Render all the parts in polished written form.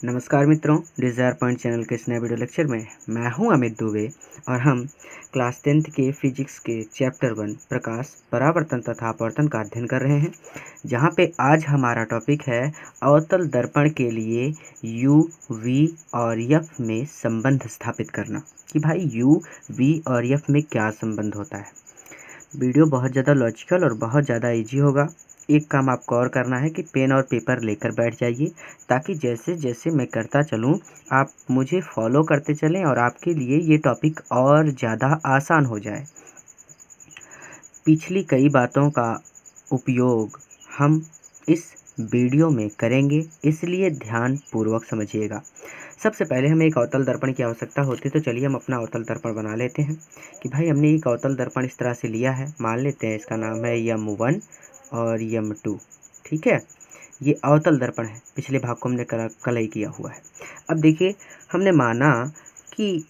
नमस्कार मित्रों, desire point channel के इस नए वीडियो लेक्चर में मैं हूं अमित दुबे और हम क्लास 10th के फिजिक्स के चैप्टर 1 प्रकाश परावर्तन तथा अपवर्तन का अध्ययन कर रहे हैं, जहां पे आज हमारा टॉपिक है अवतल दर्पण के लिए यू, वी और एफ में संबंध स्थापित करना कि भाई यू, वी और एफ में क्या संबंध होता है। वीडियो बहुत ज़्यादा लॉजिकल और बहुत ज़्यादा इजी होगा। एक काम आपको और करना है कि पेन और पेपर लेकर बैठ जाइए, ताकि जैसे जैसे मैं करता चलूँ आप मुझे फॉलो करते चलें और आपके लिए ये टॉपिक और ज़्यादा आसान हो जाए। पिछली कई बातों का उपयोग हम इस वीडियो में करेंगे, इसलिए ध्यान पूर्वक समझिएगा। सबसे पहले हमें एक अवतल दर्पण की आवश्यकता होती है, तो चलिए हम अपना अवतल दर्पण बना लेते हैं कि भाई हमने एक अवतल दर्पण इस तरह से लिया है। मान लेते हैं इसका नाम है M1 और M2। ठीक है, ये अवतल दर्पण है। पिछले भाग को हमने कल ही किया हुआ है। अब देखिए, हमने माना कि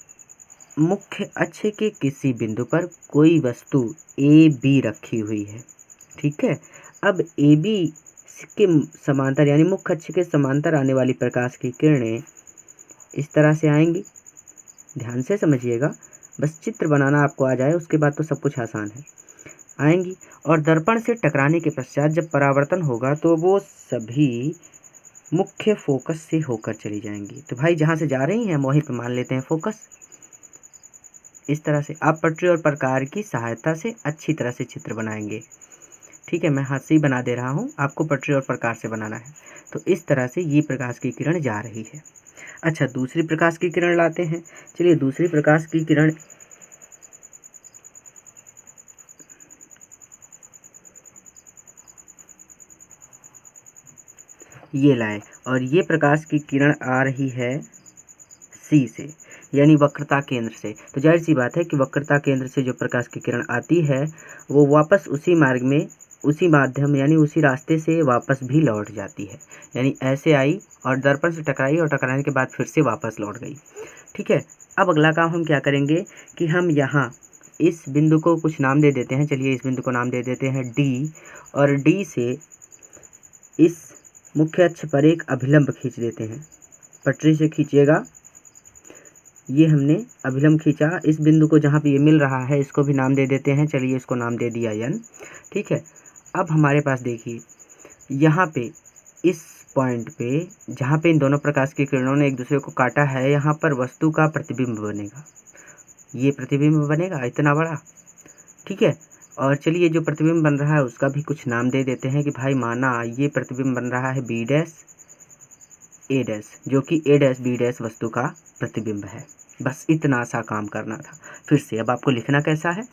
मुख्य अक्ष के किसी बिंदु पर कोई वस्तु AB रखी हुई है। ठीक है, अब AB के समांतर यानी मुख्य अक्ष के समांतर आने वाली प्रकाश की किरणें इस तरह से आएंगी। ध्यान से समझिएगा, बस चित्र बनाना आपको आ जाए, उसके बाद तो सब कुछ आसान है। आएंगी और दर्पण से टकराने के पश्चात जब परावर्तन होगा तो वो सभी मुख्य फोकस से होकर चली जाएंगी। तो भाई जहाँ से जा रही हैं हम वहीं पे मान लेते हैं फोकस। इस तरह से आप पटरी और प्रकार की सहायता से अच्छी तरह से चित्र बनाएंगे। ठीक है, मैं हाथ से ही बना दे रहा हूँ, आपको पटरी और प्रकार से बनाना है। तो इस तरह से ये प्रकाश की किरण जा रही है। अच्छा, दूसरी प्रकाश की किरण लाते हैं। चलिए, दूसरी प्रकाश की किरण ये लाएं और ये प्रकाश की किरण आ रही है C से, यानी वक्रता केंद्र से। तो जाहिर सी बात है कि वक्रता केंद्र से जो प्रकाश की किरण आती है वो वापस उसी मार्ग में, उसी माध्यम यानी उसी रास्ते से वापस भी लौट जाती है। यानी ऐसे आई और दर्पण से टकराई और टकराने के बाद फिर से वापस लौट गई। ठीक है, अब अगला काम हम क्या करेंगे कि हम यहाँ इस बिंदु को कुछ नाम दे देते हैं। चलिए, इस बिंदु को नाम दे देते हैं D और D से इस मुख्य अक्ष पर एक अभिलंब खींच देते हैं। पटरी से खींचिएगा, ये हमने अभिलंब खींचा। इस बिंदु को जहाँ पे ये मिल रहा है इसको भी नाम दे देते हैं। चलिए, इसको नाम दे दिया N। ठीक है, अब हमारे पास देखिए यहाँ पे इस पॉइंट पे जहाँ पे इन दोनों प्रकाश की किरणों ने एक दूसरे को काटा है, यहाँ पर वस्तु का प्रतिबिंब बनेगा। ये प्रतिबिंब बनेगा इतना बड़ा। ठीक है, और चलिए जो प्रतिबिंब बन रहा है उसका भी कुछ नाम दे देते हैं कि भाई माना ये प्रतिबिंब बन रहा है B डैश A डैश, जो कि A डैश B डैश वस्तु का प्रतिबिंब है। बस इतना सा काम करना था। फिर से अब आपको लिखना कैसा है,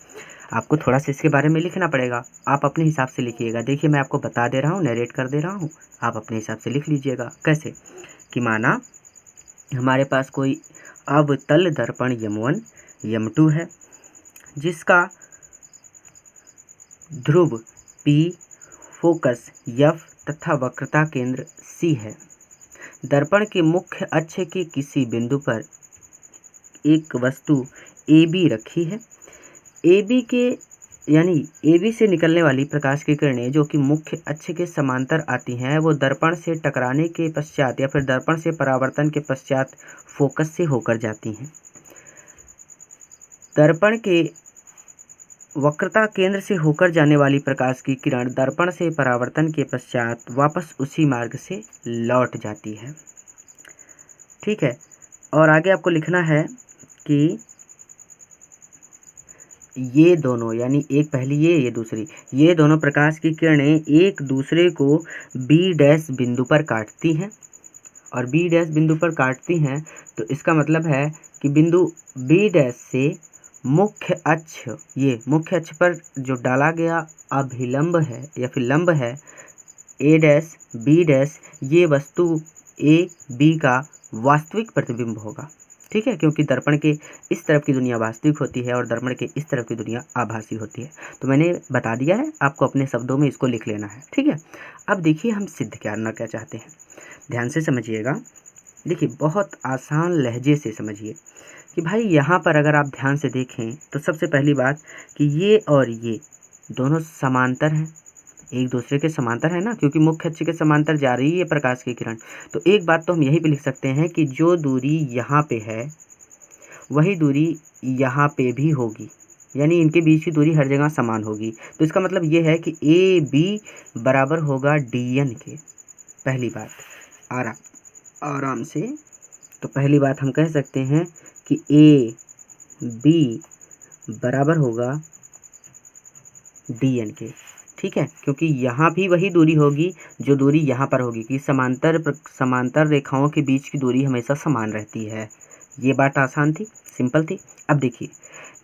आपको थोड़ा सा इसके बारे में लिखना पड़ेगा। आप अपने हिसाब से लिखिएगा। देखिए, मैं आपको बता दे रहा हूँ, नरेट कर दे रहा हूँ, आप अपने हिसाब से लिख लीजिएगा। कैसे कि माना हमारे पास कोई अवतल दर्पण M1 M2 है, जिसका ध्रुव P, फोकस F तथा वक्रता केंद्र C है। दर्पण के मुख्य अक्ष के किसी बिंदु पर एक वस्तु AB रखी है। AB के यानी AB से निकलने वाली प्रकाश की किरणें जो कि मुख्य अक्ष के समांतर आती हैं, वो दर्पण से टकराने के पश्चात या फिर दर्पण से परावर्तन के पश्चात फोकस से होकर जाती हैं। दर्पण के वक्रता केंद्र से होकर जाने वाली प्रकाश की किरण दर्पण से परावर्तन के पश्चात वापस उसी मार्ग से लौट जाती है। ठीक है, और आगे आपको लिखना है कि ये दोनों यानी एक पहली ये दूसरी, ये दोनों प्रकाश की किरणें एक दूसरे को B डैश बिंदु पर काटती हैं। और B डैश बिंदु पर काटती हैं तो इसका मतलब है कि बिंदु B डैश से मुख्य अक्ष, ये मुख्य अक्ष पर जो डाला गया अभिलंब है या फिर लंब है A डैश B डैश, ये वस्तु A B का वास्तविक प्रतिबिंब होगा। ठीक है, क्योंकि दर्पण के इस तरफ की दुनिया वास्तविक होती है और दर्पण के इस तरफ की दुनिया आभासी होती है। तो मैंने बता दिया है, आपको अपने शब्दों में इसको लिख लेना है। ठीक है, अब देखिए हम सिद्ध करना क्या चाहते हैं, ध्यान से समझिएगा। देखिए, बहुत आसान लहजे से समझिए कि भाई यहाँ पर अगर आप ध्यान से देखें तो सबसे पहली बात कि ये और ये दोनों समांतर हैं। एक दूसरे के समांतर है ना, क्योंकि मुख्य अक्ष के समांतर जा रही है प्रकाश की किरण। तो एक बात तो हम यही पे लिख सकते हैं कि जो दूरी यहाँ पे है वही दूरी यहाँ पे भी होगी, यानी इनके बीच की दूरी हर जगह समान होगी। तो इसका मतलब ये है कि ए बी बराबर होगा DN के। पहली बात आराम से, तो पहली बात हम कह सकते हैं कि ए बी बराबर होगा DN के, ठीक है, क्योंकि यहाँ भी वही दूरी होगी जो दूरी यहाँ पर होगी कि समांतर रेखाओं के बीच की दूरी हमेशा समान रहती है। ये बात आसान थी, सिंपल थी। अब देखिए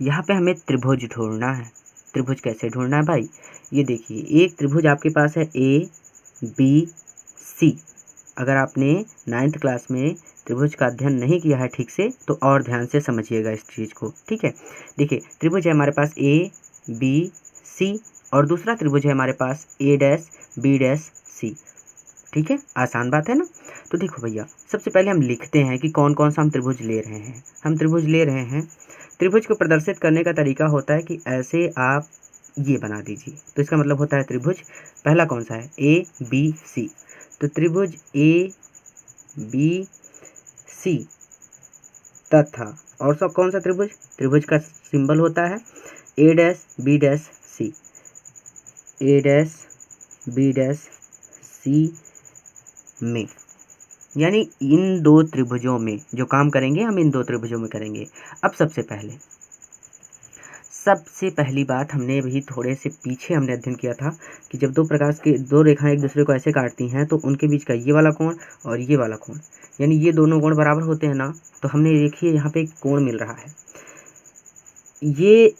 यहाँ पे हमें त्रिभुज ढूंढना है। त्रिभुज कैसे ढूंढना है भाई, ये देखिए एक त्रिभुज आपके पास है ABC। अगर आपने 9th क्लास में त्रिभुज का अध्ययन नहीं किया है ठीक से तो और ध्यान से समझिएगा इस चीज़ को, ठीक है। देखिए त्रिभुज है हमारे पास ABC और दूसरा त्रिभुज है हमारे पास A'BC, ठीक है, आसान बात है ना। तो देखो भैया सबसे पहले हम लिखते हैं कि कौन कौन सा हम त्रिभुज ले रहे हैं। हम त्रिभुज ले रहे हैं, त्रिभुज को प्रदर्शित करने का तरीका होता है कि ऐसे आप ये बना दीजिए, तो इसका मतलब होता है त्रिभुज पहला कौन सा है ABC। तो त्रिभुज ABC तथा और सब कौन सा त्रिभुज, त्रिभुज का सिंबल होता है A'BC, A'BC में, यानी इन दो त्रिभुजों में जो काम करेंगे हम इन दो त्रिभुजों में करेंगे। अब सबसे पहली बात हमने भी थोड़े से पीछे हमने अध्ययन किया था कि जब दो रेखाएं एक दूसरे को ऐसे काटती हैं तो उनके बीच का ये वाला कोण और ये वाला कोण, यानी ये दोनों कोण बराबर होते हैं ना। तो हमने देखिए यहाँ पे एक कोण मिल रहा है, ये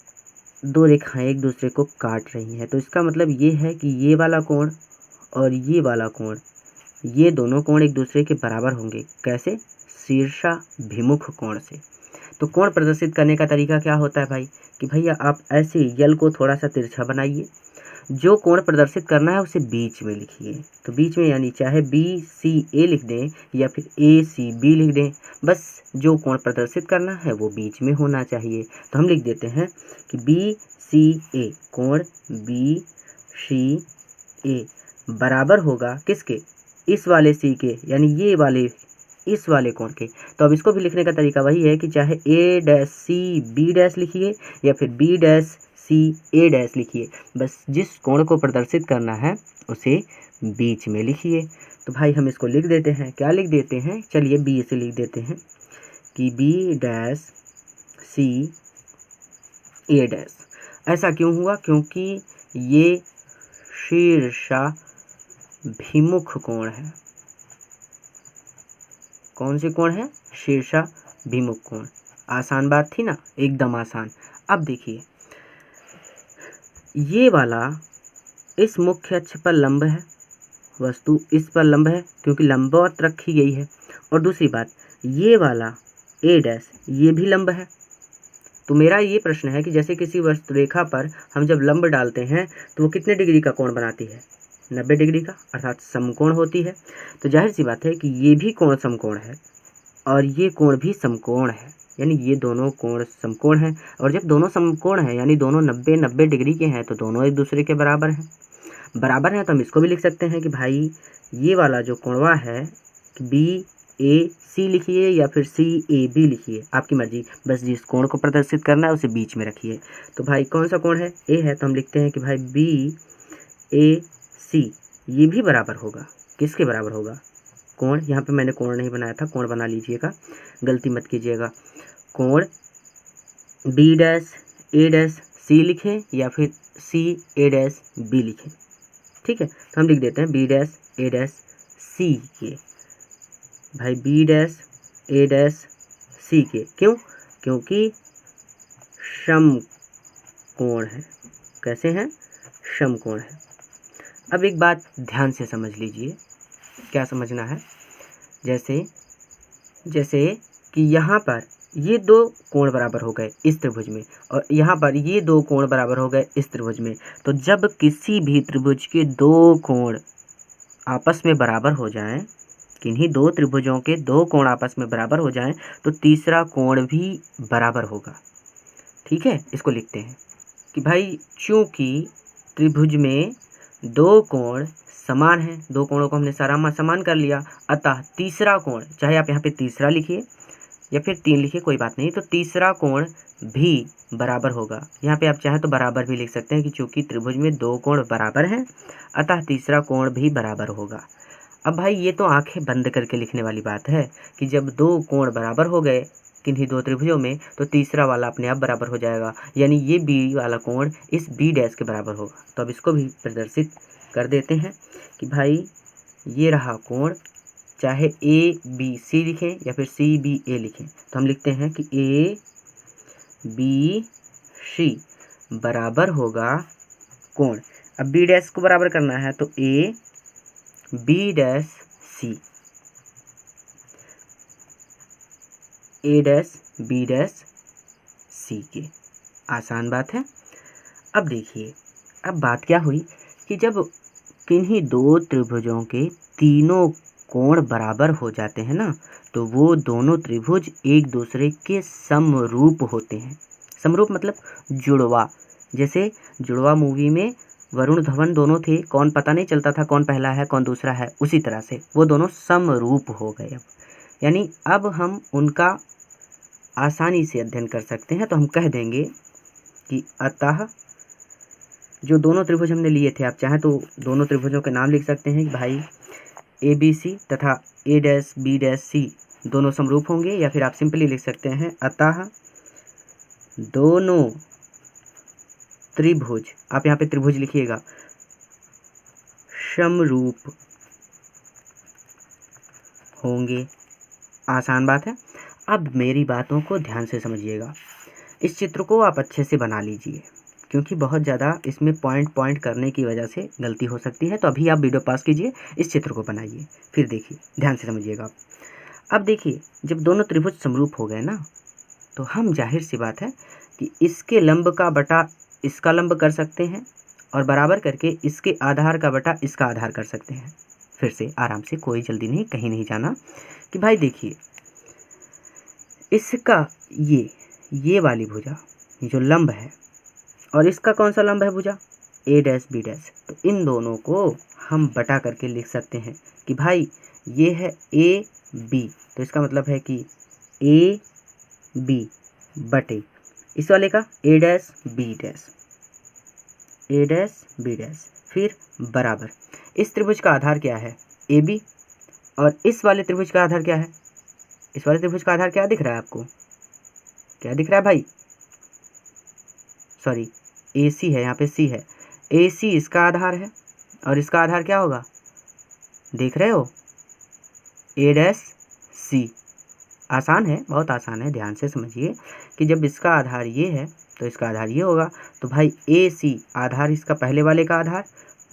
दो रेखाएं एक दूसरे को काट रही हैं, तो इसका मतलब ये है कि ये वाला कोण और ये वाला कोण, ये दोनों कोण एक दूसरे के बराबर होंगे। कैसे, शीर्षाभिमुख कोण से। तो कोण प्रदर्शित करने का तरीका क्या होता है भाई, कि भैया आप ऐसे यल को थोड़ा सा तिरछा बनाइए, जो कोण प्रदर्शित करना है उसे बीच में लिखिए। तो बीच में यानी चाहे BCA लिख दें या फिर ACB लिख दें, बस जो कोण प्रदर्शित करना है वो बीच में होना चाहिए। तो हम लिख देते हैं कि BCA, कोण BCA बराबर होगा किसके, इस वाले C के, यानी ये वाले इस वाले कोण के। तो अब इसको भी लिखने का तरीका वही है कि चाहे A'CB' लिखिए या फिर B'CA' लिखिए, बस जिस कोण को प्रदर्शित करना है उसे बीच में लिखिए। तो भाई हम इसको लिख देते हैं, क्या लिख देते हैं, चलिए B से लिख देते हैं कि B'CA'। ऐसा क्यों हुआ, क्योंकि ये शीर्षाभिमुख कोण है। कौन से कोण है, शीर्षाभिमुख कोण। आसान बात थी ना, एकदम आसान। अब देखिए ये वाला इस मुख्य अक्ष पर लंब है, वस्तु इस पर लंब है क्योंकि लंबवत रखी गई है। और दूसरी बात ये वाला A' ये भी लंब है। तो मेरा ये प्रश्न है कि जैसे किसी वस्तु रेखा पर हम जब लंब डालते हैं तो वो कितने डिग्री का कोण बनाती है, 90 डिग्री का, अर्थात समकोण होती है। तो जाहिर सी बात है कि ये भी कोण समकोण है और ये कोण भी समकोण है, यानी ये दोनों कोण समकोण हैं। और जब दोनों समकोण हैं यानी दोनों 90 डिग्री के हैं तो दोनों एक दूसरे के बराबर हैं। तो हम इसको भी लिख सकते हैं कि भाई ये वाला जो कोणवा है BAC लिखिए या फिर CAB लिखिए, आपकी मर्जी, बस जिस कोण को प्रदर्शित करना है उसे बीच में रखिए। तो भाई कौन सा कोण है, A है, तो हम लिखते हैं कि भाई BAC ये भी बराबर होगा, किसके बराबर होगा, कोण, यहाँ पे मैंने कोण नहीं बनाया था, कोण बना लीजिएगा, गलती मत कीजिएगा। कोण B'A'C लिखें या फिर CA'B लिखें, ठीक है। तो हम लिख देते हैं B'A'C के, भाई B'A'C के, क्यों, क्योंकि समकोण है। कैसे हैं, समकोण है। अब एक बात ध्यान से समझ लीजिए, क्या समझना है, जैसे कि यहाँ पर ये दो कोण बराबर हो गए इस त्रिभुज में और यहाँ पर ये दो कोण बराबर हो गए इस त्रिभुज में। तो जब किसी भी त्रिभुज के दो कोण आपस में बराबर हो जाएं, किन्हीं दो त्रिभुजों के दो कोण आपस में बराबर हो जाएं तो तीसरा कोण भी बराबर होगा, ठीक है। इसको लिखते हैं कि भाई चूंकि त्रिभुज में दो कोण समान हैं, दो कोणों को हमने समान कर लिया, अतः तीसरा कोण, चाहे आप यहाँ पे तीसरा लिखिए या फिर 3 लिखिए कोई बात नहीं, तो तीसरा कोण भी बराबर होगा। यहाँ पे आप चाहे तो बराबर भी लिख सकते हैं कि चूंकि त्रिभुज में दो कोण बराबर हैं अतः तीसरा कोण भी बराबर होगा। अब भाई ये तो आंखें बंद करके लिखने वाली बात है कि जब दो कोण बराबर हो गए किन्हीं दो त्रिभुजों में तो तीसरा वाला अपने आप बराबर हो जाएगा, यानी ये बी वाला कोण इस बी डैश के बराबर होगा। तो अब इसको भी प्रदर्शित कर देते हैं कि भाई ये रहा कोण, चाहे ए बी सी लिखें या फिर सी बी ए लिखें, तो हम लिखते हैं कि ए बी सी बराबर होगा कोण। अब बी डैश को बराबर करना है तो ए B dash C, A dash B dash C के। आसान बात है। अब देखिए, अब बात क्या हुई कि जब किन्हीं दो त्रिभुजों के तीनों कोण बराबर हो जाते हैं ना, तो वो दोनों त्रिभुज एक दूसरे के समरूप होते हैं। समरूप मतलब जुड़वा। जैसे जुड़वा मूवी में वरुण धवन दोनों थे, कौन पता नहीं चलता था कौन पहला है कौन दूसरा है, उसी तरह से वो दोनों समरूप हो गए। अब यानी अब हम उनका आसानी से अध्ययन कर सकते हैं। तो हम कह देंगे कि अतः जो दोनों त्रिभुज हमने लिए थे, आप चाहें तो दोनों त्रिभुजों के नाम लिख सकते हैं कि भाई ए बी सी तथा ए डैश बी डैश सी दोनों समरूप होंगे, या फिर आप सिंपली लिख सकते हैं अतः दोनों त्रिभुज, आप यहाँ पे त्रिभुज लिखिएगा, समरूप होंगे। आसान बात है। अब मेरी बातों को ध्यान से समझिएगा। इस चित्र को आप अच्छे से बना लीजिए, क्योंकि बहुत ज़्यादा इसमें पॉइंट करने की वजह से गलती हो सकती है। तो अभी आप वीडियो पास कीजिए, इस चित्र को बनाइए, फिर देखिए, ध्यान से समझिएगा। अब देखिए, जब दोनों त्रिभुज समरूप हो गए ना, तो हम जाहिर सी बात है कि इसके लंब का बटा इसका लंब कर सकते हैं और बराबर करके इसके आधार का बटा इसका आधार कर सकते हैं। फिर से आराम से, कोई जल्दी नहीं, कहीं नहीं जाना। कि भाई देखिए, इसका ये वाली भुजा जो लंब है और इसका कौन सा लंब है भुजा, ए डैश बी डैश, तो इन दोनों को हम बटा करके लिख सकते हैं कि भाई ये है ए बी, तो इसका मतलब है कि ए बी बटे इस वाले का ए डैश बी डैश, ए डैश बी डैश, फिर बराबर इस त्रिभुज का आधार क्या है, ए बी, और इस वाले त्रिभुज का आधार क्या है, इस वाले त्रिभुज का आधार क्या दिख रहा है आपको, क्या दिख रहा है भाई, सॉरी ए सी है, यहाँ पे सी है, ए सी इसका आधार है और इसका आधार क्या होगा, देख रहे हो, ए डैश सी। आसान है, बहुत आसान है, ध्यान से समझिए कि जब इसका आधार ये है तो इसका आधार ये होगा, तो भाई ए सी आधार इसका पहले वाले का आधार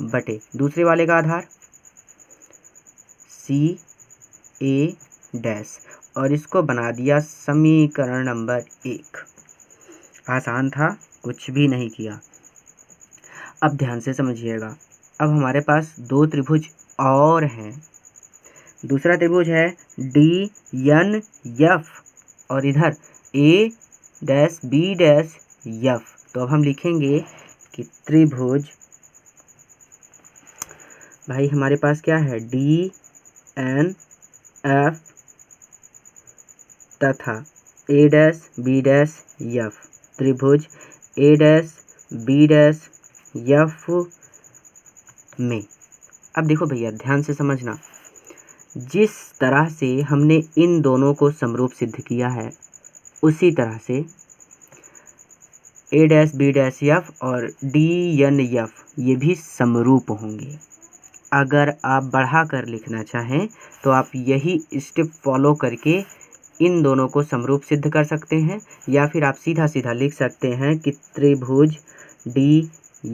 बटे दूसरे वाले का आधार सी ए डैश, और इसको बना दिया समीकरण नंबर 1। आसान था, कुछ भी नहीं किया। अब ध्यान से समझिएगा, अब हमारे पास दो त्रिभुज और हैं। दूसरा त्रिभुज है डी एन एफ और इधर ए डैश बी डैश एफ। तो अब हम लिखेंगे कि त्रिभुज, भाई हमारे पास क्या है, डी एन एफ तथा ए डैश बी डैश एफ, त्रिभुज ए डैश बी डैश एफ में। अब देखो भैया, ध्यान से समझना, जिस तरह से हमने इन दोनों को समरूप सिद्ध किया है उसी तरह से ए डैश बी डैश एफ और डी एन एफ ये भी समरूप होंगे। अगर आप बढ़ा कर लिखना चाहें तो आप यही स्टेप फॉलो करके इन दोनों को समरूप सिद्ध कर सकते हैं, या फिर आप सीधा सीधा लिख सकते हैं कि त्रिभुज डी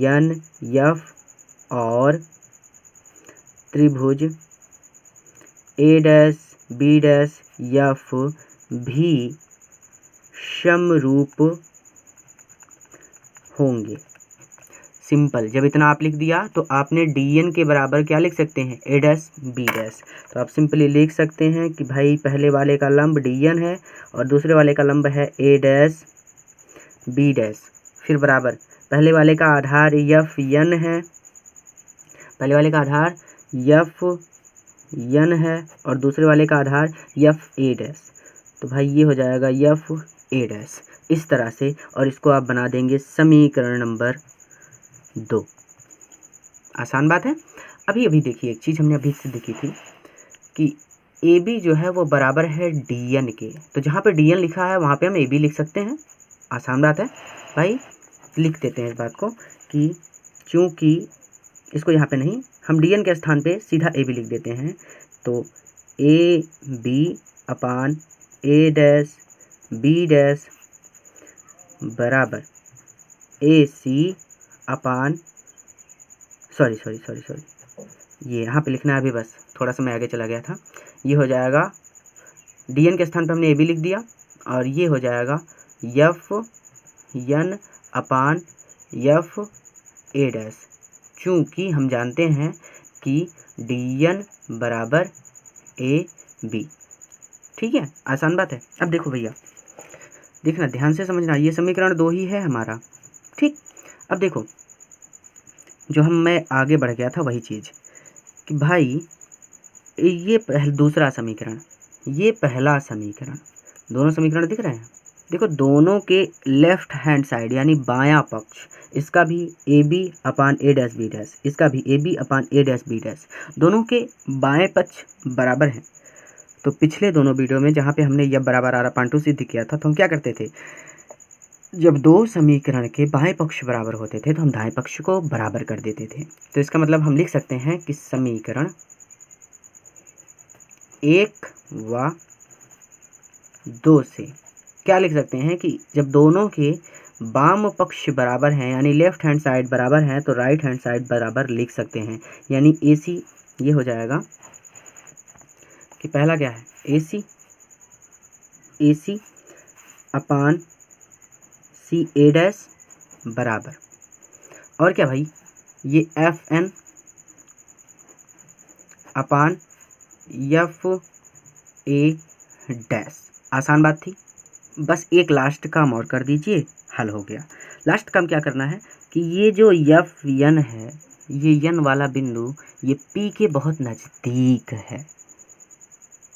एन एफ और त्रिभुज ए डैश बी डैश एफ भी समरूप होंगे। सिंपल, जब इतना आप लिख दिया तो आपने डी एन के बराबर क्या लिख सकते हैं, ए डैश बी डैश। तो आप सिंपली लिख सकते हैं कि भाई पहले वाले का लंब डी एन है और दूसरे वाले का लंब है ए डैश बी डैश, फिर बराबर पहले वाले का आधार एफ एन है पहले वाले का आधार एफ एन है और दूसरे वाले का आधार एफ ए डैश, तो भाई ये हो जाएगा एफ ए डैश इस तरह से, और इसको आप बना देंगे समीकरण नंबर 2। आसान बात है। अभी देखिए एक चीज़ हमने अभी से देखी थी कि ए बी जो है वो बराबर है डी एन के, तो जहाँ पे डी एन लिखा है वहाँ पे हम ए बी लिख सकते हैं। आसान बात है भाई, लिख देते हैं इस बात को कि चूँकि इसको यहाँ पे नहीं, हम डी एन के स्थान पे सीधा ए बी लिख देते हैं, तो ए b upon a dash B dash बराबर ए सी अपान सॉरी ये यहाँ पे लिखना है अभी, बस थोड़ा सा मैं आगे चला गया था। ये हो जाएगा डी एन के स्थान पे हमने ए बी लिख दिया, और ये हो जाएगा f n upon f a dash, चूँकि हम जानते हैं कि डी एन बराबर ए बी। ठीक है, आसान बात है। अब देखो भैया, देखना ध्यान से समझना, ये समीकरण 2 ही है हमारा। ठीक, अब देखो जो मैं आगे बढ़ गया था वही चीज़ कि भाई ये दूसरा समीकरण, ये पहला समीकरण, दोनों समीकरण दिख रहे हैं। देखो दोनों के लेफ्ट हैंड साइड यानी बायां पक्ष, इसका भी a b upon a dash B dash, इसका भी a b upon a dash B dash, दोनों के बाएं पक्ष बराबर हैं। तो पिछले दोनों वीडियो में जहाँ पे हमने यह बराबर आर अपान 2 सिद्ध किया था, तो हम क्या करते थे, जब दो समीकरण के बाएं पक्ष बराबर होते थे तो हम दाएं पक्ष को बराबर कर देते थे। तो इसका मतलब हम लिख सकते हैं कि समीकरण 1 व 2 से क्या लिख सकते हैं कि जब दोनों के वाम पक्ष बराबर हैं यानी लेफ्ट हैंड साइड बराबर हैं, तो राइट हैंड साइड बराबर लिख सकते हैं। यानी ए सी ये हो जाएगा कि पहला क्या है, ए सी अपान सी ए डैश बराबर, और क्या भाई, ये f n upon f a dash. आसान बात थी, बस एक लास्ट काम और कर दीजिए, हल हो गया। लास्ट काम क्या करना है कि ये जो एफ एन है, ये एन वाला बिंदु ये पी के बहुत नज़दीक है,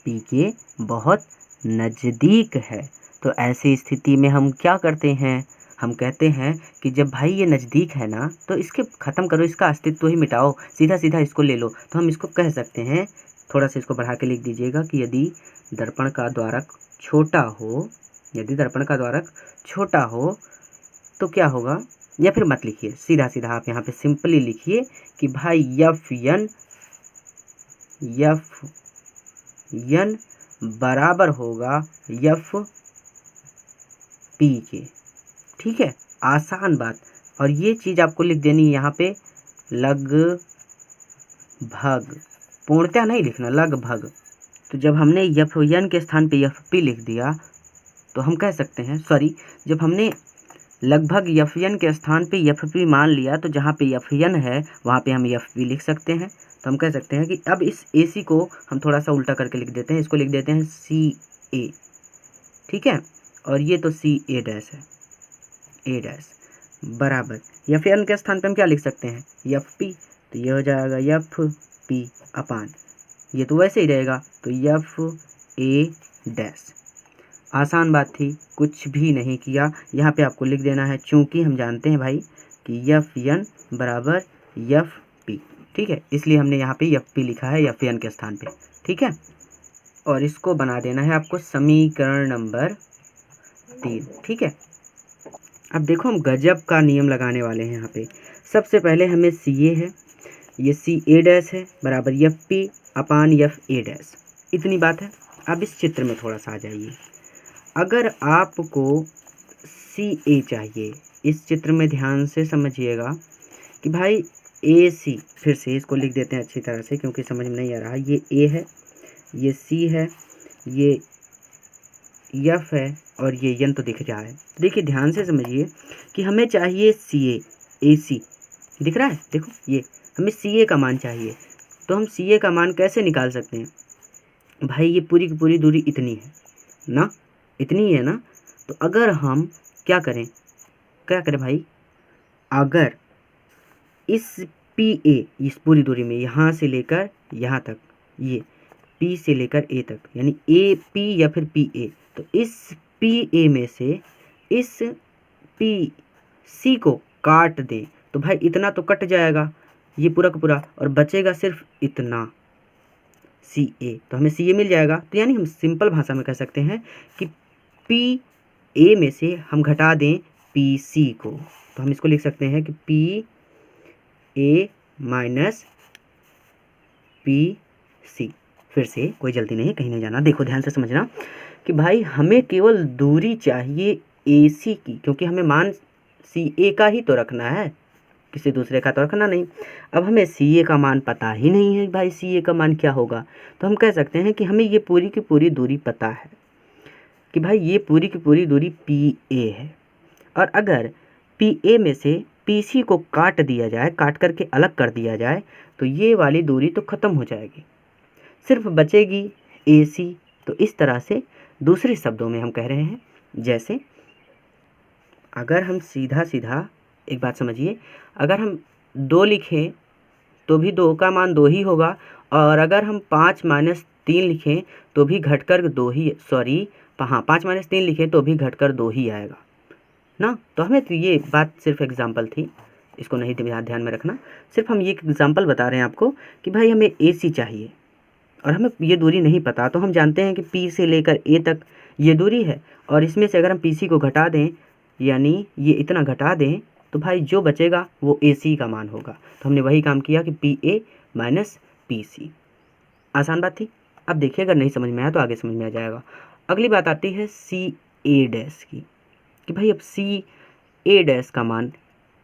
पी के बहुत नज़दीक है। तो ऐसी स्थिति में हम क्या करते हैं, हम कहते हैं कि जब भाई ये नज़दीक है ना, तो इसके ख़त्म करो, इसका अस्तित्व ही मिटाओ, सीधा सीधा इसको ले लो। तो हम इसको कह सकते हैं, थोड़ा सा इसको बढ़ा के लिख दीजिएगा कि यदि दर्पण का द्वारक छोटा हो, यदि दर्पण का द्वारक छोटा हो तो क्या होगा, या फिर मत लिखिए, सीधा सीधा आप यहाँ पे सिंपली लिखिए कि भाई एफ एन बराबर होगा एफ पी के। ठीक है, आसान बात। और ये चीज़ आपको लिख देनी है यहाँ पे लगभग, पूर्णतः नहीं लिखना, लगभग। तो जब हमने एफ एन के स्थान पे एफ पी लिख दिया तो हम कह सकते हैं, सॉरी, जब हमने लगभग एफ एन के स्थान पे एफ पी मान लिया, तो जहाँ पे एफ एन है वहाँ पे हम एफ पी लिख सकते हैं। तो हम कह सकते हैं कि अब इस ए सी को हम थोड़ा सा उल्टा करके लिख देते हैं, इसको लिख देते हैं सी ए। ठीक है, और ये तो सी ए डैश है, ए डैश बराबर एफ एन के स्थान पे हम क्या लिख सकते हैं, एफ पी। तो ये हो जाएगा एफ पी अपान, ये तो वैसे ही रहेगा, तो एफ ए डैश। आसान बात थी, कुछ भी नहीं किया। यहाँ पे आपको लिख देना है, चूँकि हम जानते हैं भाई कि एफ एन बराबर एफ पी। ठीक है, इसलिए हमने यहाँ पे एफ पी लिखा है एफ एन के स्थान पे। ठीक है, और इसको बना देना है आपको समीकरण नंबर 3। ठीक है, अब देखो हम गजब का नियम लगाने वाले हैं यहाँ पे। सबसे पहले हमें सी ए है, ये सी ए डैश है बराबर F P upon f a dash, इतनी बात है। अब इस चित्र में थोड़ा सा आ जाइए। अगर आपको सी ए चाहिए, इस चित्र में ध्यान से समझिएगा कि भाई ए सी, फिर से इसको लिख देते हैं अच्छी तरह से क्योंकि समझ में नहीं आ रहा। ये ए है, ये सी है, ये एफ है, और ये एन तो दिख रहा है। देखिए ध्यान से समझिए कि हमें चाहिए सी ए सी, दिख रहा है, देखो ये हमें सी ए का मान चाहिए। तो हम सी ए का मान कैसे निकाल सकते हैं भाई, ये पूरी की पूरी दूरी इतनी है ना, इतनी है ना। तो अगर हम क्या करें भाई, अगर इस पी ए, इस पूरी दूरी में यहाँ से लेकर यहाँ तक, ये पी से लेकर ए तक, यानी ए पी या फिर पी ए, तो इस पी ए में से इस पी सी को काट दे तो भाई इतना तो कट जाएगा ये पूरा का पूरा, और बचेगा सिर्फ इतना सी ए, तो हमें सी ए मिल जाएगा। तो यानी हम सिंपल भाषा में कह सकते हैं कि पी ए में से हम घटा दें पी सी को, तो हम इसको लिख सकते हैं कि p a minus p c. फिर से कोई जल्दी नहीं, कहीं नहीं जाना, देखो ध्यान से समझना कि भाई हमें केवल दूरी चाहिए ए सी की, क्योंकि हमें मान सी ए का ही तो रखना है, किसी दूसरे का तो रखना नहीं। अब हमें सी ए का मान पता ही नहीं है भाई सी ए का मान क्या होगा, तो हम कह सकते हैं कि हमें ये पूरी की पूरी दूरी पता है कि भाई ये पूरी की पूरी दूरी पी ए है, और अगर पी ए में से पी सी को काट दिया जाए, काट करके अलग कर दिया जाए, तो ये वाली दूरी तो ख़त्म हो जाएगी, सिर्फ बचेगी ए सी। तो इस तरह से दूसरे शब्दों में हम कह रहे हैं, जैसे अगर हम सीधा सीधा एक बात समझिए, अगर हम 2 लिखें तो भी 2 का मान 2 ही होगा, और अगर हम 5 माइनस 3 लिखें तो भी घटकर 2 ही, सॉरी हाँ 5 माइनस 3 लिखें तो भी घटकर 2 ही आएगा ना। तो हमें तो ये बात सिर्फ एग्जाम्पल थी, इसको नहीं ध्यान में रखना, सिर्फ हम ये एग्जाम्पल बता रहे हैं आपको कि भाई हमें ए सी चाहिए और हमें ये दूरी नहीं पता, तो हम जानते हैं कि पी से लेकर ए तक ये दूरी है, और इसमें से अगर हम पी सी को घटा दें, यानी ये इतना घटा दें, तो भाई जो बचेगा वो ए सी का मान होगा। तो हमने वही काम किया कि p a minus p c. आसान बात थी। अब देखिए अगर नहीं समझ में आया तो आगे समझ में आ जाएगा। अगली बात आती है सी ए डैश की, कि भाई अब सी ए डैश का मान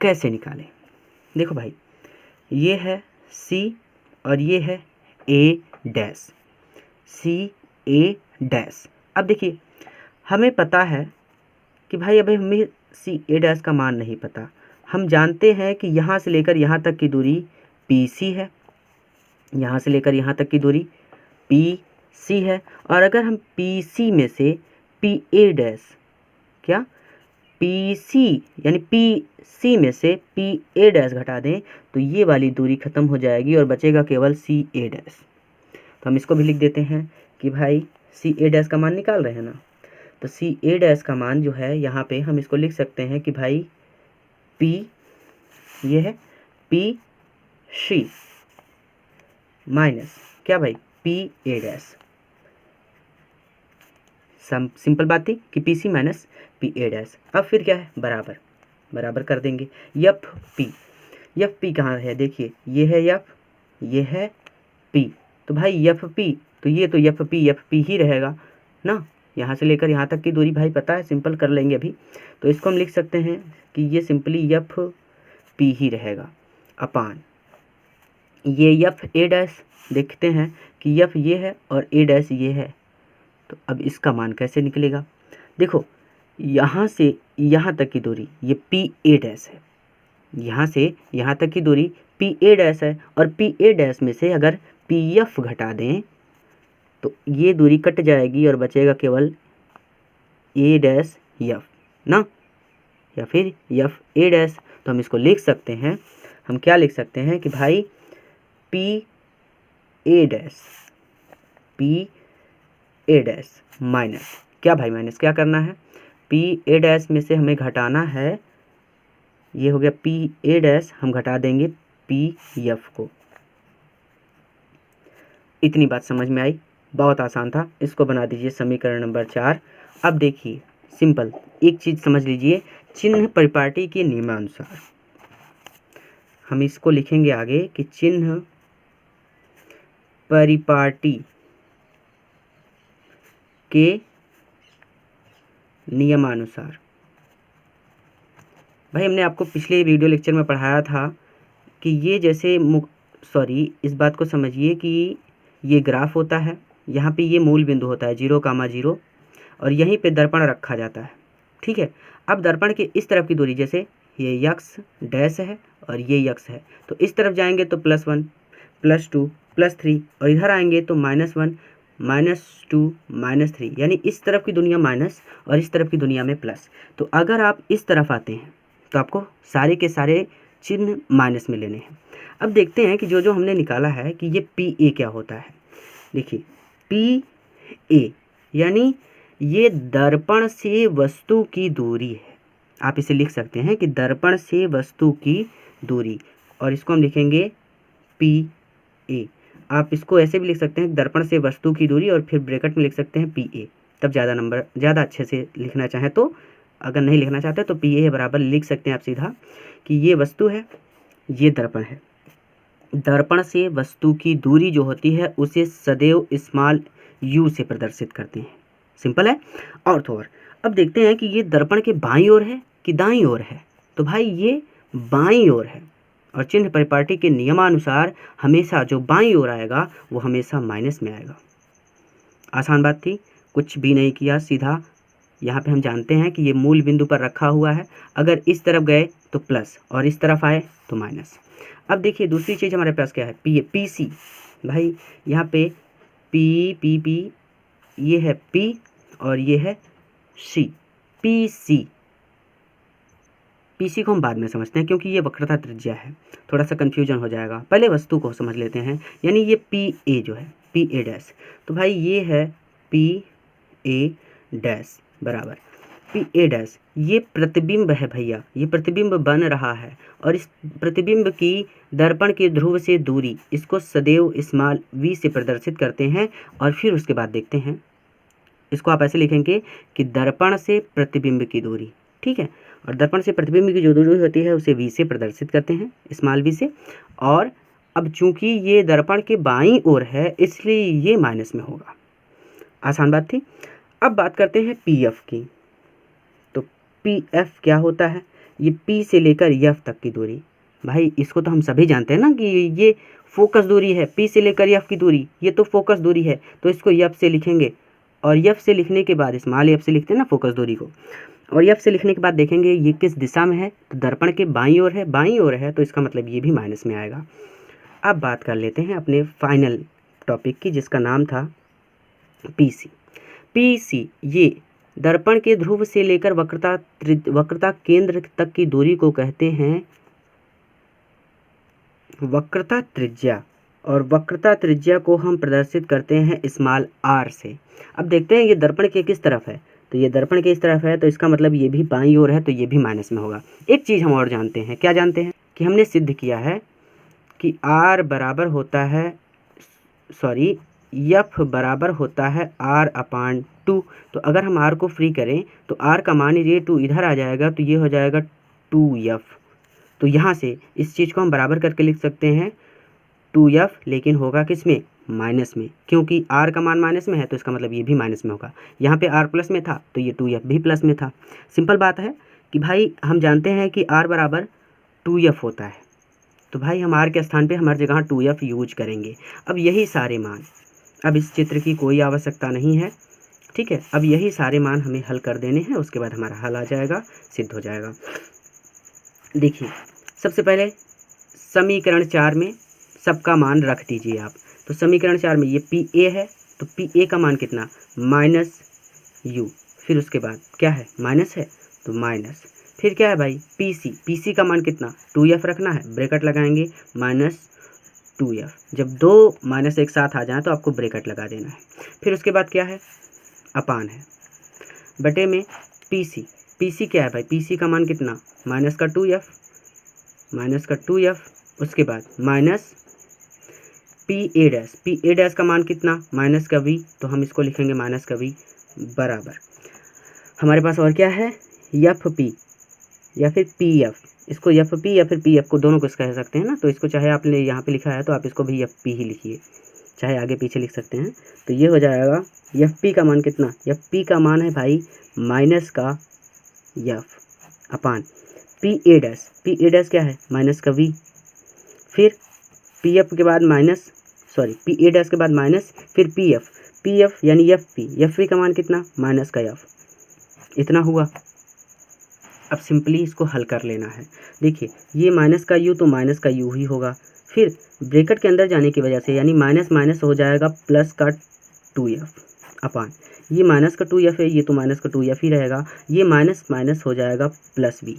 कैसे निकालें। देखो भाई ये है सी और ये है ए डैश, सी ए डैश। अब देखिए हमें पता है कि भाई अभी हमें सी ए डैश का मान नहीं पता, हम जानते हैं कि यहाँ से लेकर यहाँ तक की दूरी पी सी है, यहाँ से लेकर यहाँ तक की दूरी पी सी है, और अगर हम पी सी में से पी ए डैश, क्या पी सी यानी पी सी में से पी ए डैश घटा दें, तो ये वाली दूरी ख़त्म हो जाएगी और बचेगा केवल सी ए डैश। तो हम इसको भी लिख देते हैं कि भाई सी ए डैश का मान निकाल रहे हैं ना, तो सी ए डैश का मान जो है यहाँ पे हम इसको लिख सकते हैं कि भाई पी, ये है पी सी माइनस क्या भाई पी ए डैश। सिंपल बात थी कि p c minus p a dash. अब फिर क्या है, बराबर, बराबर कर देंगे एफ पी। एफ पी कहाँ है, देखिए ये है एफ, ये है पी, तो भाई एफ पी, तो ये तो एफ पी ही रहेगा ना। यहाँ से लेकर यहाँ तक की दूरी भाई पता है, सिंपल कर लेंगे अभी, तो इसको हम लिख सकते हैं कि ये सिंपली एफ पी ही रहेगा अपान ये एफ ए डैश। देखते हैं कि एफ ये है और ए डैश ये है, तो अब इसका मान कैसे निकलेगा। देखो यहाँ से यहाँ तक की दूरी ये पी ए डैश है, यहाँ से यहाँ तक की दूरी पी ए डैश है, और पी ए डैश में से अगर पी एफ घटा दें तो ये दूरी कट जाएगी और बचेगा केवल ए डैश एफ ना, या फिर एफ ए डैश। तो हम इसको लिख सकते हैं, हम क्या लिख सकते हैं कि भाई P a dash, P a dash minus क्या भाई, माइनस क्या करना है, पी ए डैश में से हमें घटाना है, ये हो गया पी ए डैश, हम घटा देंगे पी एफ को। इतनी बात समझ में आई, बहुत आसान था। इसको बना दीजिए समीकरण नंबर 4। अब देखिए सिंपल एक चीज़ समझ लीजिए, चिन्ह परिपाटी के नियमानुसार हम इसको लिखेंगे आगे कि चिन्ह परिपाटी के नियमानुसार। भाई हमने आपको पिछले वीडियो लेक्चर में पढ़ाया था कि ये जैसे इस बात को समझिए कि ये ग्राफ होता है, यहाँ पे ये मूल बिंदु होता है 0,0 और यहीं पे दर्पण रखा जाता है, ठीक है। अब दर्पण के इस तरफ की दूरी, जैसे ये यक्स डैश है और ये यक्स है, तो इस तरफ जाएंगे तो +1 +2 +3, और इधर आएंगे तो -1 -2 -3, यानी इस तरफ की दुनिया माइनस और इस तरफ की दुनिया में प्लस। तो अगर आप इस तरफ आते हैं तो आपको सारे के सारे चिन्ह माइनस में लेने हैं। अब देखते हैं कि जो हमने निकाला है कि ये पी ए क्या होता है। देखिए पी ए यानी ये दर्पण से वस्तु की दूरी है। आप इसे लिख सकते हैं कि दर्पण से वस्तु की दूरी, और इसको हम लिखेंगे पी ए। आप इसको ऐसे भी लिख सकते हैं दर्पण से वस्तु की दूरी और फिर ब्रैकेट में लिख सकते हैं पी ए, तब ज़्यादा अच्छे से लिखना चाहें तो। अगर नहीं लिखना चाहते तो पी ए बराबर लिख सकते हैं आप सीधा कि ये वस्तु है, ये दर्पण है। दर्पण से वस्तु की दूरी जो होती है उसे सदैव स्मॉल यू से प्रदर्शित करते हैं। सिंपल है। और तो और अब देखते हैं कि ये दर्पण के बाईं ओर है कि दाईं ओर है। तो भाई ये बाईं ओर है, और चिन्ह परिपाटी के नियमानुसार हमेशा जो बाईं ओर आएगा वो हमेशा माइनस में आएगा। आसान बात थी, कुछ भी नहीं किया, सीधा यहाँ पे हम जानते हैं कि ये मूल बिंदु पर रखा हुआ है। अगर इस तरफ गए तो प्लस और इस तरफ आए तो माइनस। अब देखिए दूसरी चीज़ हमारे पास क्या है, पी सी। भाई यहाँ पे पी ये है पी और ये है सी, पी सी को हम बाद में समझते हैं क्योंकि ये वक्रता त्रिज्या है, थोड़ा सा कन्फ्यूजन हो जाएगा। पहले वस्तु को समझ लेते हैं, यानी ये पी ए जो है पी ए डैश, तो भाई ये है पी ए डैश बराबर पी ए डैश। ये प्रतिबिंब है भैया, ये प्रतिबिंब बन रहा है, और इस प्रतिबिंब की दर्पण के ध्रुव से दूरी इसको सदैव स्मॉल वी से प्रदर्शित करते हैं। और फिर उसके बाद देखते हैं, इसको आप ऐसे लिखेंगे कि दर्पण से प्रतिबिंब की दूरी, ठीक है, और दर्पण से प्रतिबिंब की जो दूरी होती है उसे वी से प्रदर्शित करते हैं, स्मॉल वी से। और अब चूंकि ये दर्पण के बाईं ओर है इसलिए ये माइनस में होगा। आसान बात थी। अब बात करते हैं पी एफ की। तो पी एफ क्या होता है, ये पी से लेकर एफ तक की दूरी। भाई इसको तो हम सभी जानते हैं ना कि ये फोकस दूरी है, पी से लेकर एफ की दूरी, ये तो फोकस दूरी है, तो इसको एफ से लिखेंगे। और एफ से लिखने के बाद स्मॉल एफ से लिखते हैं ना फोकस दूरी को, और एफ से लिखने के बाद देखेंगे ये किस दिशा में है, तो दर्पण के बाईं ओर है, बाईं ओर है तो इसका मतलब ये भी माइनस में आएगा। अब बात कर लेते हैं अपने फाइनल टॉपिक की, जिसका नाम था पी सी। ये दर्पण के ध्रुव से लेकर वक्रता केंद्र तक की दूरी को कहते हैं वक्रता त्रिज्या, और वक्रता त्रिज्या को हम प्रदर्शित करते हैं स्मॉल आर से। अब देखते हैं ये दर्पण के किस तरफ है, तो ये दर्पण के इस तरफ है, तो इसका मतलब ये भी बाईं ओर है, तो ये भी माइनस में होगा। एक चीज़ हम और जानते हैं, क्या जानते हैं कि हमने सिद्ध किया है कि आर बराबर होता है, सॉरी एफ बराबर होता है आर अपान 2। तो अगर हम आर को फ्री करें तो आर का मान ये 2 इधर आ जाएगा, तो ये हो जाएगा 2f। तो यहाँ से इस चीज़ को हम बराबर करके लिख सकते हैं 2f, लेकिन होगा किस में, माइनस में, क्योंकि r का मान माइनस में है तो इसका मतलब ये भी माइनस में होगा। यहाँ पे r प्लस में था तो ये 2f भी प्लस में था। सिंपल बात है कि भाई हम जानते हैं कि r बराबर 2f होता है, तो भाई हम r के स्थान पे हमारी जगह 2f यूज करेंगे। अब यही सारे मान, अब इस चित्र की कोई आवश्यकता नहीं है, ठीक है। अब यही सारे मान हमें हल कर देने हैं, उसके बाद हमारा हल आ जाएगा, सिद्ध हो जाएगा। देखिए सबसे पहले समीकरण 4 में सबका मान रख दीजिए आप। तो समीकरण 4 में ये पी ए है, तो पी ए का मान कितना, माइनस यू, फिर उसके बाद क्या है, माइनस है तो माइनस, फिर क्या है भाई पी सी का मान कितना, 2f रखना है, ब्रैकेट लगाएंगे माइनस 2f। जब दो माइनस एक साथ आ जाए तो आपको ब्रैकेट लगा देना है। फिर उसके बाद क्या है, अपान है, बटे में पी सी क्या है भाई, पी सी का मान कितना, माइनस का 2f, उसके बाद माइनस पी ए डैश का मान कितना, माइनस का v, तो हम इसको लिखेंगे माइनस का v बराबर, हमारे पास और क्या है, एफ पी या फिर पी एफ। इसको एफ पी या फिर पी एफ को दोनों को कह सकते हैं ना, तो इसको चाहे आपने यहाँ पे लिखा है तो आप इसको भी एफ पी ही लिखिए, चाहे आगे पीछे लिख सकते हैं। तो ये हो जाएगा एफ पी का मान कितना, एफ पी का मान है भाई माइनस का F upon P a dash क्या है, माइनस का v, फिर पी एफ के बाद minus, sorry P a dash के बाद माइनस, फिर पी एफ यानी एफ पी का मान कितना, माइनस का एफ, इतना हुआ। अब सिंपली इसको हल कर लेना है। देखिए ये माइनस का u तो माइनस का u ही होगा, फिर ब्रैकेट के अंदर जाने की वजह से यानी माइनस माइनस हो जाएगा प्लस का 2f अपान, ये माइनस का 2f है, ये तो माइनस का 2f ही रहेगा, ये माइनस माइनस हो जाएगा प्लस v।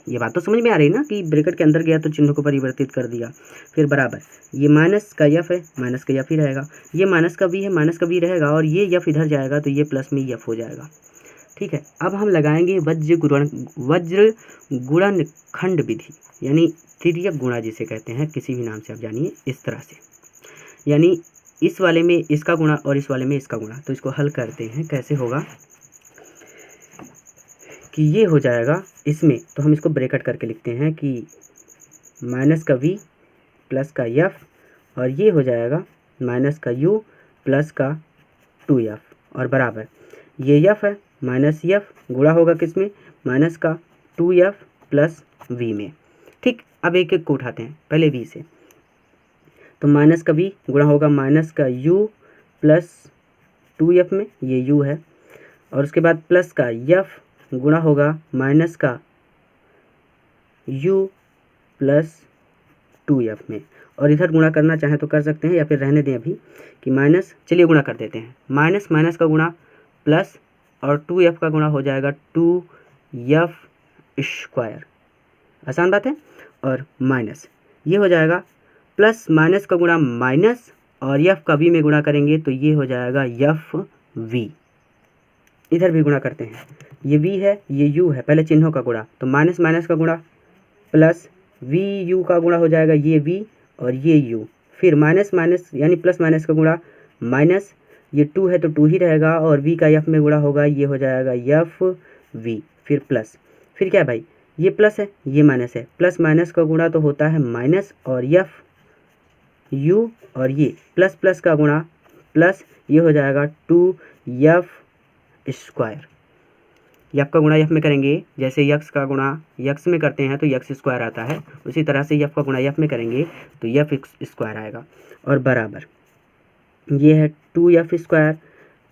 ये बात तो समझ में आ रही ना कि ब्रैकेट के अंदर गया तो चिन्ह को परिवर्तित कर दिया। फिर बराबर ये माइनस का एफ है, माइनस का एफ ही रहेगा, ये माइनस का वी है, माइनस का वी रहेगा, और ये एफ इधर जाएगा तो ये प्लस में एफ हो जाएगा। ठीक है, अब हम लगाएंगे वज्र गुणनखंड विधि, यानी तिर्यक गुणा जिसे कहते हैं, किसी भी नाम से आप जानिए, इस तरह से, यानी इस वाले में इसका गुणा और इस वाले में इसका गुणा। तो इसको हल करते हैं, कैसे होगा कि ये हो जाएगा इसमें, तो हम इसको ब्रैकेट करके लिखते हैं कि माइनस का v प्लस का f, और ये हो जाएगा माइनस का u प्लस का 2f, और बराबर ये f है, माइनस f गुणा होगा किस में, माइनस का 2f प्लस v में। ठीक, अब एक एक को उठाते हैं, पहले v से, तो माइनस का v गुणा होगा माइनस का u प्लस 2f में, ये u है, और उसके बाद प्लस का f गुणा होगा माइनस का u प्लस 2f में, और इधर गुणा करना चाहें तो कर सकते हैं, या फिर रहने दें अभी कि माइनस, चलिए गुणा कर देते हैं, माइनस माइनस का गुणा प्लस, और 2f का गुणा हो जाएगा 2f स्क्वायर, आसान बात है, और माइनस ये हो जाएगा प्लस माइनस का गुणा माइनस, और f का v में गुणा करेंगे तो ये हो जाएगा fv। इधर भी गुणा करते हैं, ये v है, ये u है, पहले चिन्हों का गुणा, तो माइनस माइनस का गुणा प्लस vu का गुणा हो जाएगा ये v और ये u, फिर माइनस माइनस यानी प्लस माइनस का गुणा माइनस, ये 2 है तो 2 ही रहेगा, और v का f में गुणा होगा, ये हो जाएगा fv, फिर प्लस, फिर क्या है भाई, ये प्लस है ये माइनस है, प्लस माइनस का गुणा तो होता है माइनस, और u और ये प्लस प्लस का गुणा प्लस, ये हो जाएगा 2f स्क्वायर। यफ का गुणा यफ में करेंगे, जैसे यक्स का गुणा यक्स में करते हैं तो यक्स स्क्वायर आता है, उसी तरह से यफ का गुणा यफ में करेंगे तो यफ स्क्वायर आएगा, और बराबर ये है 2f स्क्वायर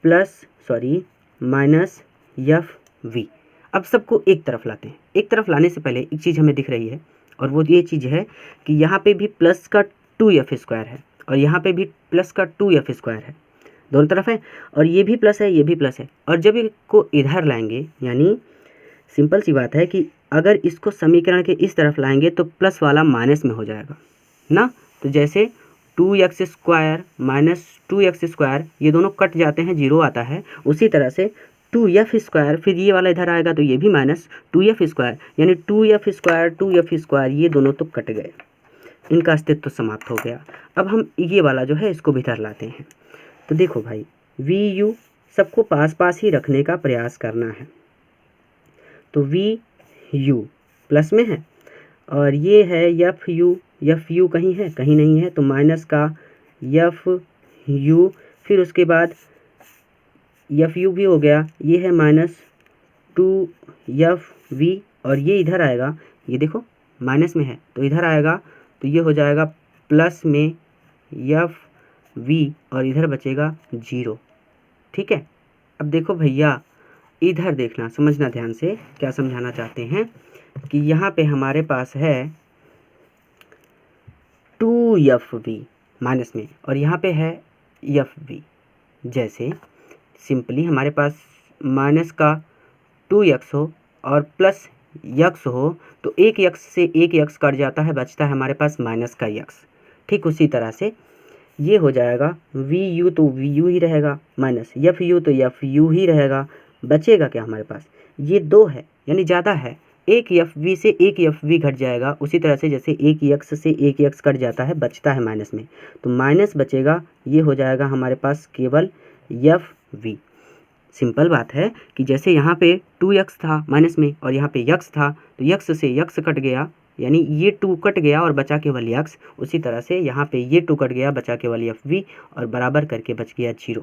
प्लस माइनस यफ वी। अब सबको एक तरफ लाते हैं, एक तरफ लाने से पहले एक चीज़ हमें दिख रही है, और वो ये चीज़ है कि यहाँ पे भी प्लस का 2f स्क्वायर है, और यहाँ पे भी प्लस का 2f स्क्वायर है, दोनों तरफ है, और ये भी प्लस है ये भी प्लस है, और जब इसको इधर लाएंगे, यानी सिंपल सी बात है कि अगर इसको समीकरण के इस तरफ लाएंगे तो प्लस वाला माइनस में हो जाएगा ना, तो जैसे 2x square minus 2x square, ये दोनों कट जाते हैं, जीरो आता है, उसी तरह से 2f स्क्वायर, फिर ये वाला इधर आएगा तो ये भी माइनस 2f स्क्वायर, यानी 2f स्क्वायर 2f स्क्वायर, ये दोनों तो कट गए, इनका अस्तित्व तो समाप्त हो गया। अब हम ये वाला जो है इसको भी इधर लाते हैं, तो देखो भाई vu सबको पास पास ही रखने का प्रयास करना है, तो vu प्लस में है, और ये है fu कहीं है कहीं नहीं है, तो माइनस का fu, फिर उसके बाद fu भी हो गया, ये है माइनस 2fv, और ये इधर आएगा, ये देखो माइनस में है तो इधर आएगा, तो ये हो जाएगा प्लस में fv, और इधर बचेगा 0। ठीक है, अब देखो भैया इधर देखना, समझना ध्यान से, क्या समझाना चाहते हैं कि यहाँ पे हमारे पास है 2fv माइनस में, और यहाँ पे है fv, जैसे सिंपली हमारे पास माइनस का 2x हो और प्लस x हो, तो एक x से एक x कट जाता है, बचता है हमारे पास माइनस का x। ठीक उसी तरह से ये हो जाएगा vu तो vu ही रहेगा, माइनस fu तो fu ही रहेगा, बचेगा क्या हमारे पास, ये 2 है यानी ज़्यादा है, एक fv से एक fv घट जाएगा, उसी तरह से जैसे एक x से एक x कट जाता है, बचता है माइनस में, तो माइनस बचेगा, ये हो जाएगा हमारे पास केवल fv। सिंपल बात है कि जैसे यहाँ पे 2x था माइनस में और यहाँ पे x था, तो x से x कट गया, यानी ये 2 कट गया और बचा केवल x, उसी तरह से यहाँ पे ये 2 कट गया, बचा केवल fv, और बराबर करके बच गया 0।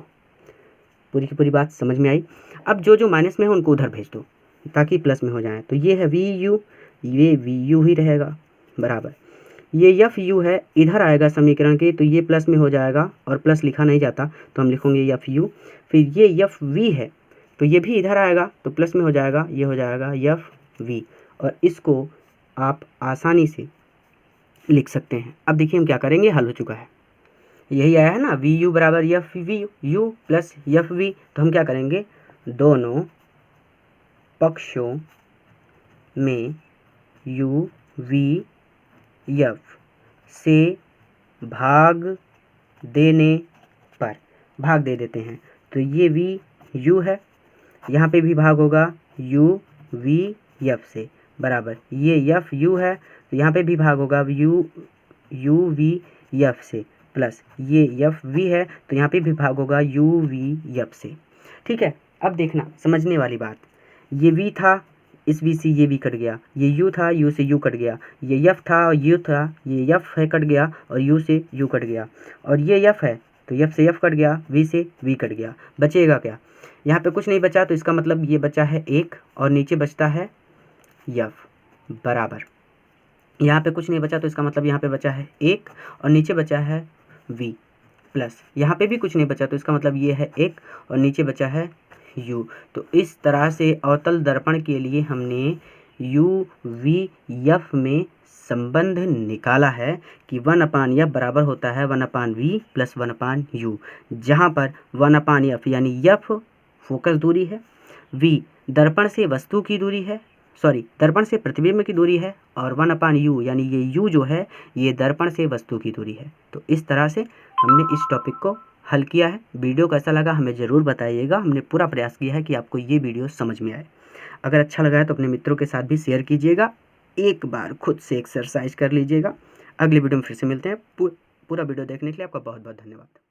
पूरी की पूरी बात समझ में आई। अब जो जो माइनस में है उनको उधर भेज दो ताकि प्लस में हो जाए, तो ये है vu, ये vu ही रहेगा, बराबर ये fu है, इधर आएगा समीकरण के, तो ये प्लस में हो जाएगा, और प्लस लिखा नहीं जाता तो हम लिखेंगे fu, फिर ये fv है तो ये भी इधर आएगा तो प्लस में हो जाएगा, ये हो जाएगा fv, और इसको आप आसानी से लिख सकते हैं। अब देखिए हम क्या करेंगे, हल हो चुका है, यही आया है ना, vu बराबर fvu प्लस fv, तो हम क्या करेंगे, दोनों पक्षों में यू वी एफ से भाग देने पर, भाग दे देते हैं तो ये वी यू है, यहाँ पे भी भाग होगा यू वी एफ से, बराबर ये एफ यू है तो यहाँ पे भी भाग होगा यू वी एफ से, प्लस ये एफ वी है तो यहाँ पे भी भाग होगा यू वी एफ से। ठीक है, अब देखना समझने वाली बात, ये वी था, इस वी से ये वी कट गया, ये यू था, यू से यू कट गया, ये एफ था और यू था, ये एफ है कट गया और यू से यू कट गया, और ये एफ है तो एफ से एफ कट गया, वी से वी कट गया, बचेगा क्या, यहाँ पे कुछ नहीं बचा तो इसका मतलब ये बचा है एक और नीचे बचता है एफ, बराबर यहाँ पे कुछ नहीं बचा तो इसका मतलब यहाँ पे बचा है एक और नीचे बचा है v, प्लस यहाँ पे भी कुछ नहीं बचा तो इसका मतलब ये है एक और नीचे बचा है u। तो इस तरह से अवतल दर्पण के लिए हमने u v f में संबंध निकाला है कि 1/f बराबर होता है 1/v प्लस 1/u, जहाँ पर 1/f यानी f फोकस दूरी है, v दर्पण से वस्तु की दूरी है, दर्पण से प्रतिबिंब की दूरी है, और 1/u यानी ये u जो है ये दर्पण से वस्तु की दूरी है। तो इस तरह से हमने इस टॉपिक को हल किया है। वीडियो कैसा लगा हमें ज़रूर बताइएगा, हमने पूरा प्रयास किया है कि आपको ये वीडियो समझ में आए। अगर अच्छा लगा है तो अपने मित्रों के साथ भी शेयर कीजिएगा, एक बार खुद से एक्सरसाइज कर लीजिएगा। अगली वीडियो में फिर से मिलते हैं। पूरा वीडियो देखने के लिए आपका बहुत बहुत धन्यवाद।